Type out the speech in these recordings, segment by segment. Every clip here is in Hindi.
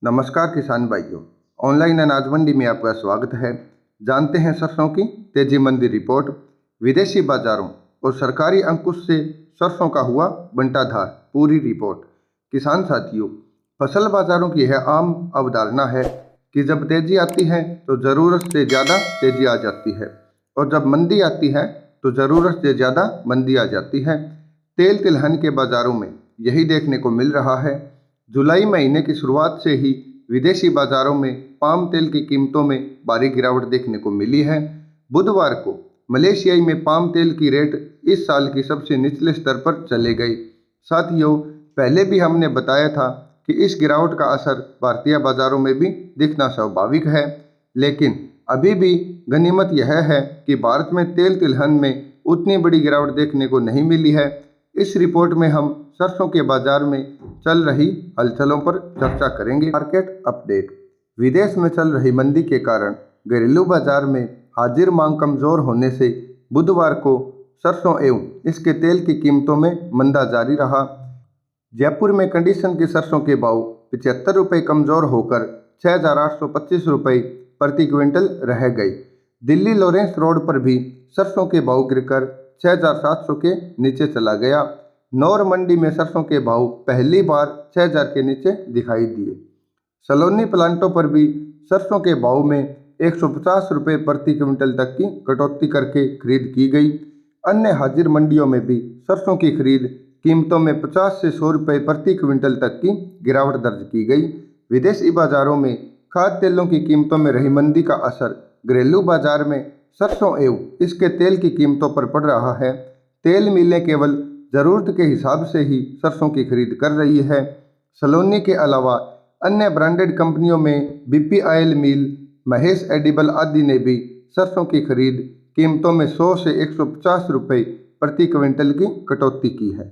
नमस्कार किसान भाइयों, ऑनलाइन अनाज मंडी में आपका स्वागत है। जानते हैं सरसों की तेजी मंदी रिपोर्ट। विदेशी बाजारों और सरकारी अंकुश से सरसों का हुआ बंटाधार, पूरी रिपोर्ट। किसान साथियों, फसल बाजारों की यह आम अवधारणा है कि जब तेजी आती है तो ज़रूरत से ज़्यादा तेजी आ जाती है और जब मंदी आती है तो ज़रूरत से ज़्यादा मंदी आ जाती है। तेल तिलहन के बाज़ारों में यही देखने को मिल रहा है। जुलाई महीने की शुरुआत से ही विदेशी बाज़ारों में पाम तेल की कीमतों में भारी गिरावट देखने को मिली है। बुधवार को मलेशियाई में पाम तेल की रेट इस साल की सबसे निचले स्तर पर चले गई। साथियों, पहले भी हमने बताया था कि इस गिरावट का असर भारतीय बाज़ारों में भी दिखना स्वाभाविक है, लेकिन अभी भी गनीमत यह है कि भारत में तेल तिलहन में उतनी बड़ी गिरावट देखने को नहीं मिली है। इस रिपोर्ट में हम सरसों के बाजार में चल रही हलचलों पर चर्चा करेंगे। Market update. विदेश में चल रही मंदी के कारण घरेलू बाजार में हाजिर मांग कमजोर होने से बुधवार को सरसों एवं इसके तेल की कीमतों में मंदा जारी रहा। जयपुर में कंडीशन के सरसों के भाव 75 रुपये कमजोर होकर 6,825 रुपये प्रति क्विंटल रह गई। दिल्ली लॉरेंस रोड पर भी सरसों के भाव गिरकर 6,700 के नीचे चला गया। नौर मंडी में सरसों के भाव पहली बार 6,000 के नीचे दिखाई दिए। सलोनी प्लांटों पर भी सरसों के भाव में 150 रुपये प्रति क्विंटल तक की कटौती करके खरीद की गई। अन्य हाजिर मंडियों में भी सरसों की खरीद कीमतों में 50 से 100 रुपये प्रति क्विंटल तक की गिरावट दर्ज की गई। विदेशी बाजारों में खाद्य तेलों की कीमतों में रही मंदी का असर घरेलू बाजार में सरसों एवं इसके तेल की कीमतों पर पड़ रहा है। तेल मिलें केवल ज़रूरत के हिसाब से ही सरसों की खरीद कर रही है। सलोनी के अलावा अन्य ब्रांडेड कंपनियों में बीपी ऑयल मिल, महेश एडिबल आदि ने भी सरसों की खरीद कीमतों में 100 से 150 रुपये प्रति क्विंटल की कटौती की है।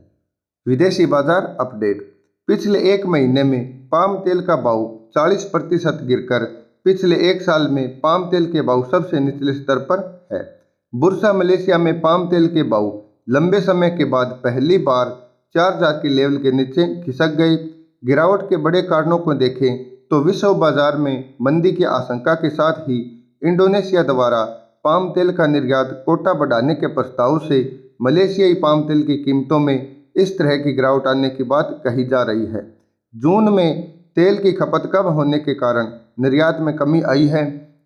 विदेशी बाजार अपडेट। पिछले एक महीने में पाम तेल का भाव 40% गिरकर पिछले एक साल में पाम तेल के भाव सबसे निचले स्तर पर है। बुर्सा मलेशिया में पाम तेल के भाव लंबे समय के बाद पहली बार 4,000 के लेवल के नीचे खिसक गई। गिरावट के बड़े कारणों को देखें तो विश्व बाजार में मंदी की आशंका के साथ ही इंडोनेशिया द्वारा पाम तेल का निर्यात कोटा बढ़ाने के प्रस्ताव से मलेशियाई पाम तेल की कीमतों में इस तरह की गिरावट आने की बात कही जा रही है। जून में तेल की खपत कम होने के कारण निर्यात में कमी आई है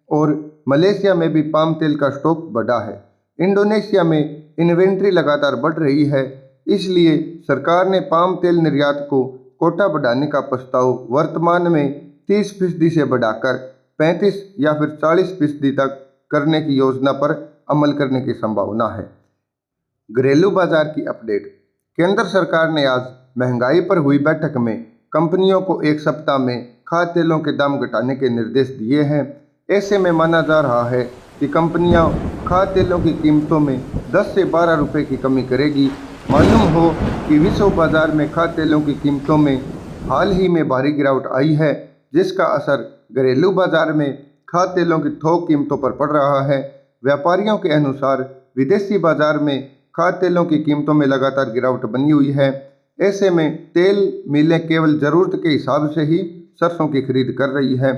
और मलेशिया में भी पाम तेल का स्टॉक बढ़ा है। इंडोनेशिया में इन्वेंट्री लगातार बढ़ रही है, इसलिए सरकार ने पाम तेल निर्यात को कोटा बढ़ाने का प्रस्ताव वर्तमान में 30% से बढ़ाकर 35 या फिर 40% तक करने की योजना पर अमल करने की संभावना है। घरेलू बाजार की अपडेट। केंद्र सरकार ने आज महंगाई पर हुई बैठक में कंपनियों को एक सप्ताह में खाद्य तेलों के दाम घटाने के निर्देश दिए हैं। ऐसे में माना जा रहा है कि कंपनियां खाद्य तेलों की कीमतों में 10 से 12 रुपये की कमी करेगी। मालूम हो कि विश्व बाजार में खाद्य तेलों की कीमतों में हाल ही में भारी गिरावट आई है, जिसका असर घरेलू बाजार में खाद्य तेलों की थोक कीमतों पर पड़ रहा है। व्यापारियों के अनुसार विदेशी बाजार में खाद्य तेलों की कीमतों में लगातार गिरावट बनी हुई है। ऐसे में तेल मिलें केवल ज़रूरत के हिसाब से ही सरसों की खरीद कर रही है।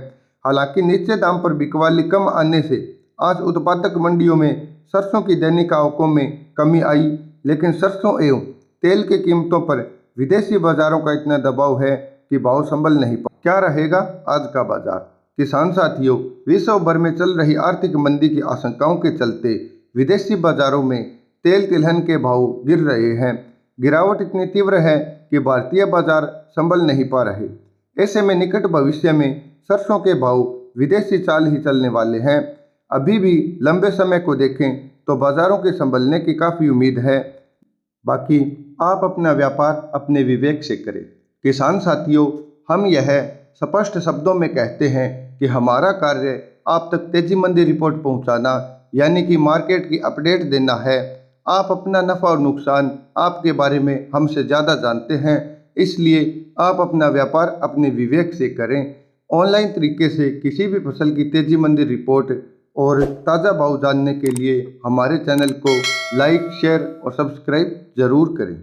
हालांकि निश्चित दाम पर बिकवाली कम आने से आज उत्पादक मंडियों में सरसों की दैनिक आवकों में कमी आई, लेकिन सरसों एवं तेल की कीमतों पर विदेशी बाजारों का इतना दबाव है कि भाव संभल नहीं पा। क्या रहेगा आज का बाजार? किसान साथियों, विश्व भर में चल रही आर्थिक मंदी की आशंकाओं के चलते विदेशी बाजारों में तेल तिलहन के भाव गिर रहे हैं। गिरावट इतनी तीव्र है कि भारतीय बाजार संभल नहीं पा रहे। ऐसे में निकट भविष्य में सरसों के भाव विदेशी चाल ही चलने वाले हैं। अभी भी लंबे समय को देखें तो बाजारों के संभलने की काफ़ी उम्मीद है। बाकी आप अपना व्यापार अपने विवेक से करें। किसान साथियों, हम यह स्पष्ट शब्दों में कहते हैं कि हमारा कार्य आप तक तेजी मंदी रिपोर्ट पहुंचाना, यानी कि मार्केट की अपडेट देना है। आप अपना नफ़ा और नुकसान आपके बारे में हमसे ज़्यादा जानते हैं, इसलिए आप अपना व्यापार अपने विवेक से करें। ऑनलाइन तरीके से किसी भी फसल की तेजी मंदी रिपोर्ट और ताज़ा भाव जानने के लिए हमारे चैनल को लाइक, शेयर और सब्सक्राइब ज़रूर करें।